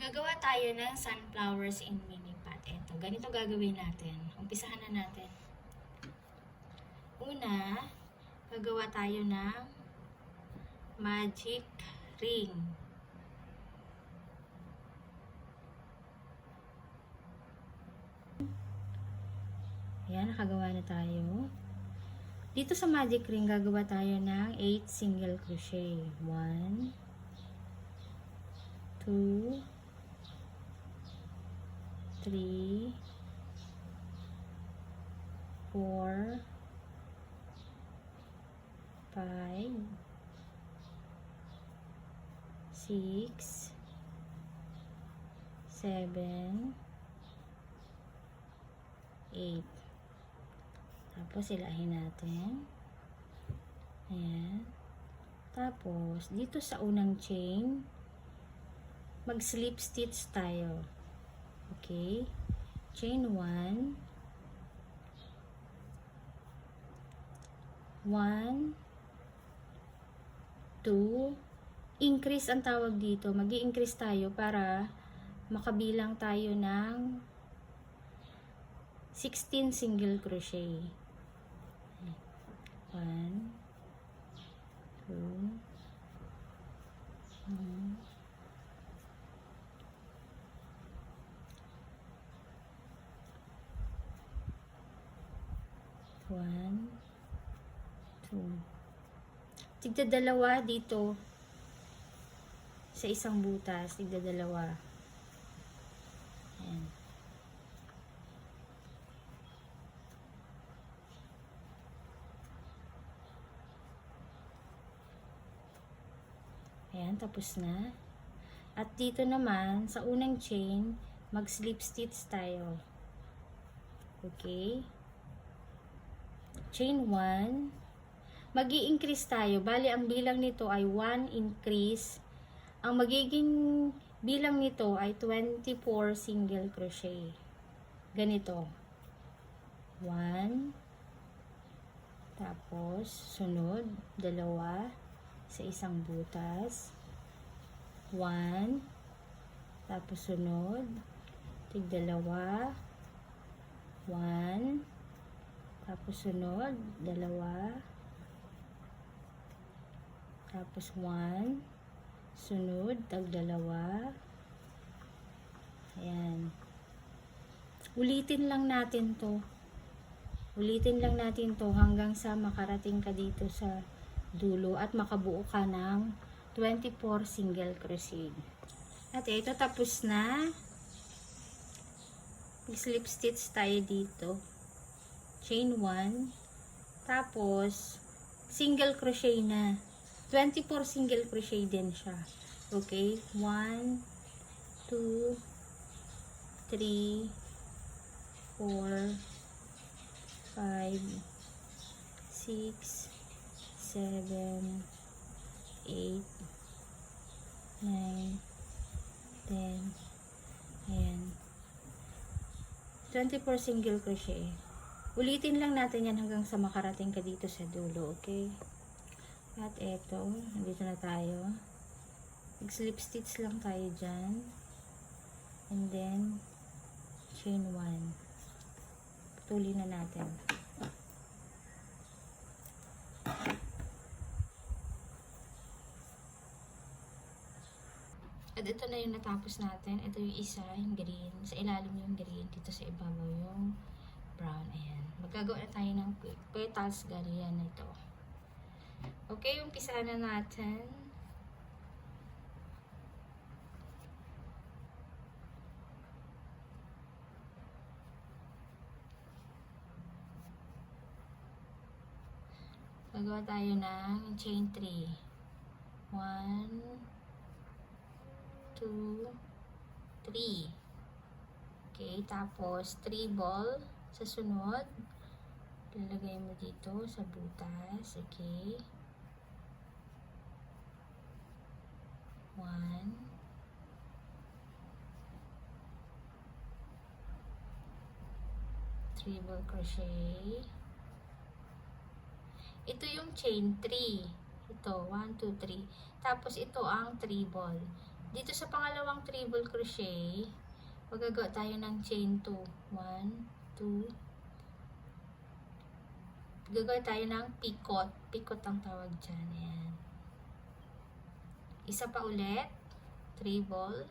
Gagawa tayo ng sunflowers in mini pot. Ito, ganito gagawin natin. Umpisahan na natin. Una, gagawa tayo ng magic ring. Ayan, nakagawa na tayo. Dito sa magic ring, gagawa tayo ng 8 single crochet. 1, 2, 3, 4, 5, 6, 7, 8. Tapos, ilahin natin. Ayan. Tapos, dito sa unang chain, mag-slip stitch tayo. Okay? Chain 1. 1, 2, increase ang tawag dito. Mag-i-increase tayo para makabilang tayo ng 16 single crochet. 1, 2, 1, 2. Tigda dalawa dito sa isang butas. Tigda dalawa. Ayan. Ayan, tapos na. At dito naman, sa unang chain, mag-slip stitch tayo. Okay? Chain 1. Mag-i-increase tayo. Bali, ang bilang nito ay 1 increase. Ang magiging bilang nito ay 24 single crochet. Ganito. 1. Tapos, sunod, dalawa sa isang butas. 1. Tapos, sunod, tig-dalawa. 1. Tapos, sunod, dalawa. Tapos, 1. Sunod, tag-dalawa. Ayan. Ulitin lang natin to. Ulitin lang natin to hanggang sa makarating ka dito sa dulo at makabuo ka ng 24 single crochet. At ito, tapos na. Slip stitch tayo dito. Chain 1. Tapos, single crochet na. 24 single crochet din siya. Okay? 1, 2, 3, 4, 5, 6, 7, 8, 9, 10. Ayan. 24 single crochet. Ulitin lang natin yan hanggang sa makarating ka dito sa dulo. Okay? At eto, nandito na tayo. Mag-slip stitch lang tayo dyan. And then, chain 1. Putulin na natin. At ito na yung natapos natin. Ito yung isa, yung green. Sa ilalim yung green. Dito sa ibabaw yung brown. Ayan. Magagawa na tayo ng petals ganyan na ito. Okay, umpisa na natin. Gagawa tayo ng chain 3. 1, 2, 3. Okay, tapos 3 ball sa sunod. Lalagay mo dito sa butas. Okay. 1, 3 ball crochet. Ito yung chain 3. Ito, 1, 2, 3. Tapos ito ang 3 ball. Dito sa pangalawang treble crochet, magagawa tayo ng chain 2. 1, 2, gagawa tayo ng picot. Picot ang tawag dyan. Ayan. Isa pa ulit. Treble.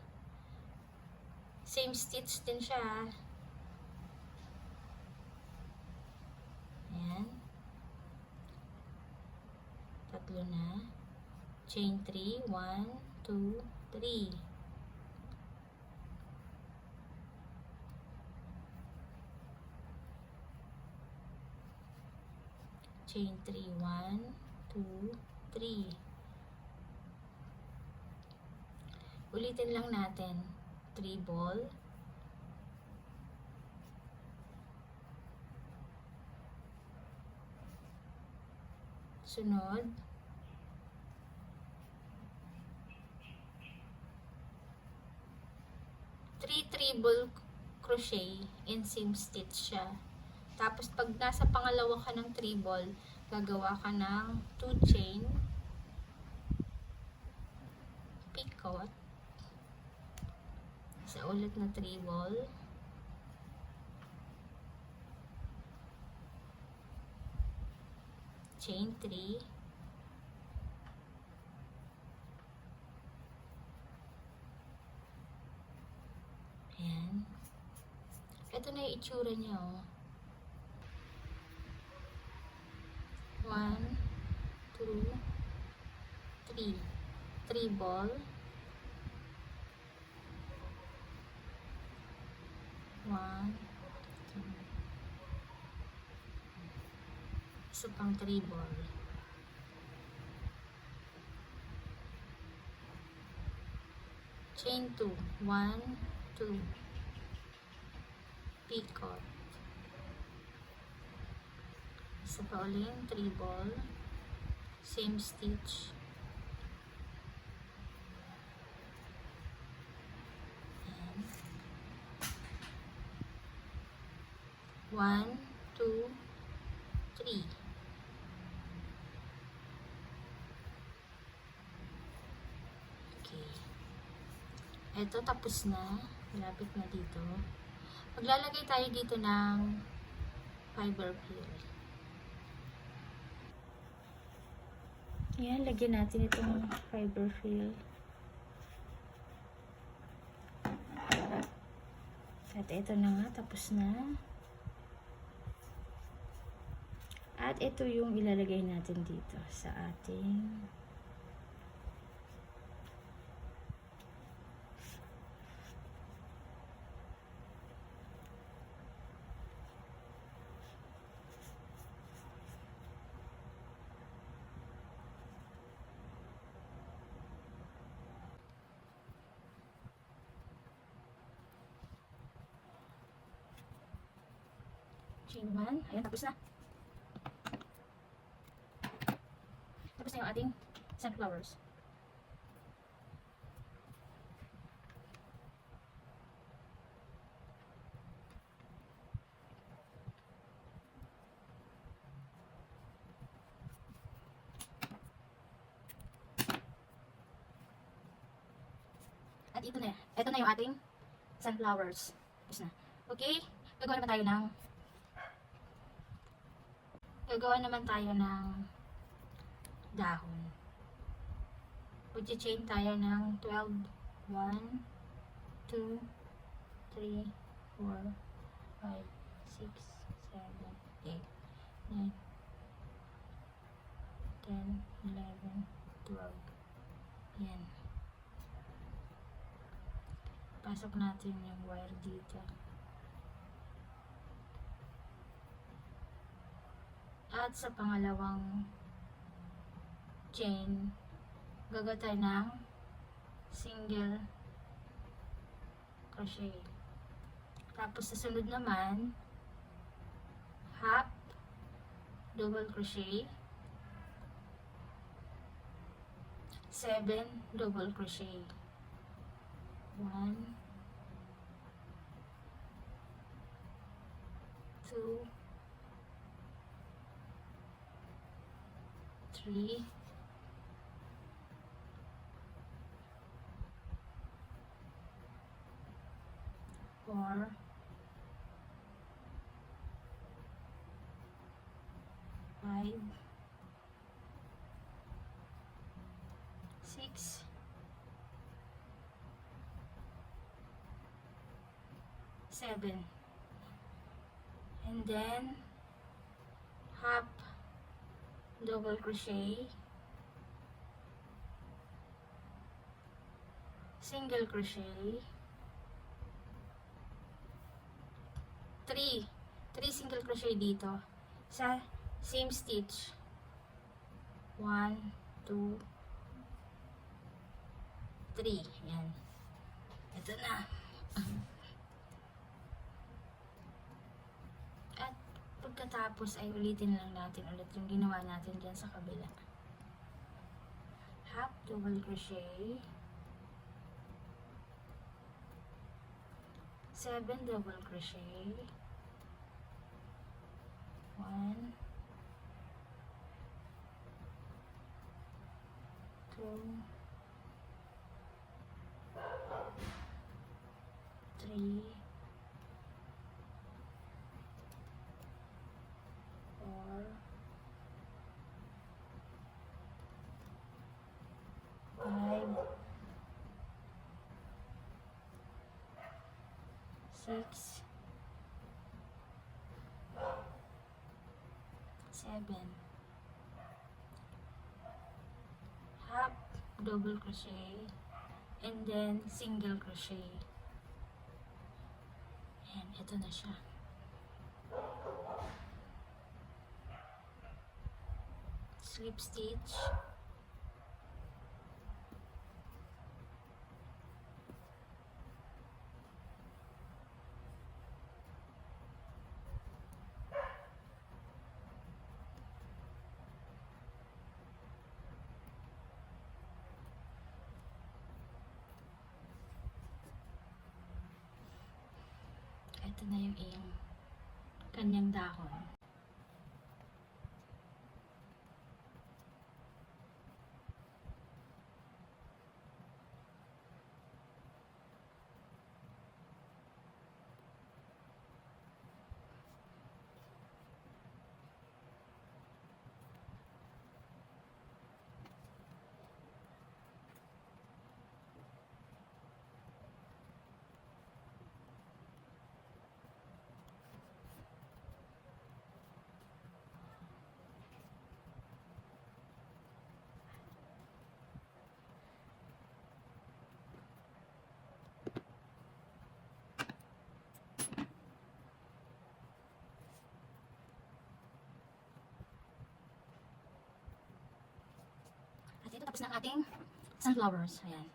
Same stitch din siya. Ayan. Tatlo na. Chain 3. 1, 2, 3. Chain 3. 1, 2, 3. Ulitin lang natin. Treble. Sunod. Treble crochet and seam stitch siya. Tapos pag nasa pangalawa ka ng treble, gagawa ka ng 2 chain, picot, isa ulit na treble, chain 3, ayan. Ito na yung itsura niya, oh. 1, 2, 3. Treble. 1, 2. Isa pang treble. Chain 2. 1, 2. Picot. Isa pa ulit, treble, same stitch, and 1, 2, 3. Okay. Ito tapos na, malapit na dito. Maglalagay tayo dito ng fiber peel. Yan, lagyan natin itong fiber fill. At ito na nga, tapos na. At ito yung ilalagay natin dito sa ating chain 1. Ayan, tapos na. Tapos na yung ating sunflowers. At ito na yung ating sunflowers. Tapos na. Okay, gagawa naman tayo ng dahon. Pag-chain tayo ng 12. 1, 2, 3, 4, 5, 6, 7, 8, 9, 10, 11, 12. Yan. Pasok natin yung wire dito. At sa pangalawang chain, gagawa tayo ng single crochet. Tapos sa sunod naman, half double crochet, 7 double crochet. 1, 2, 3, 4, 5, 6, 7, and then half double crochet, single crochet, 3 single crochet dito sa same stitch, 1, 2, 3, yan, ito na. At pagkatapos ay ulitin lang natin ulit yung ginawa natin dyan sa kabila. Half double crochet, 7 double crochet, 1, 2, 3, 4, 5, 6, 7, half double crochet, and then single crochet. Ayan, ito na siya. Slip stitch, ito na yung iyong kanyang dahon. At ito tapos na ang ating sunflowers. Ayan.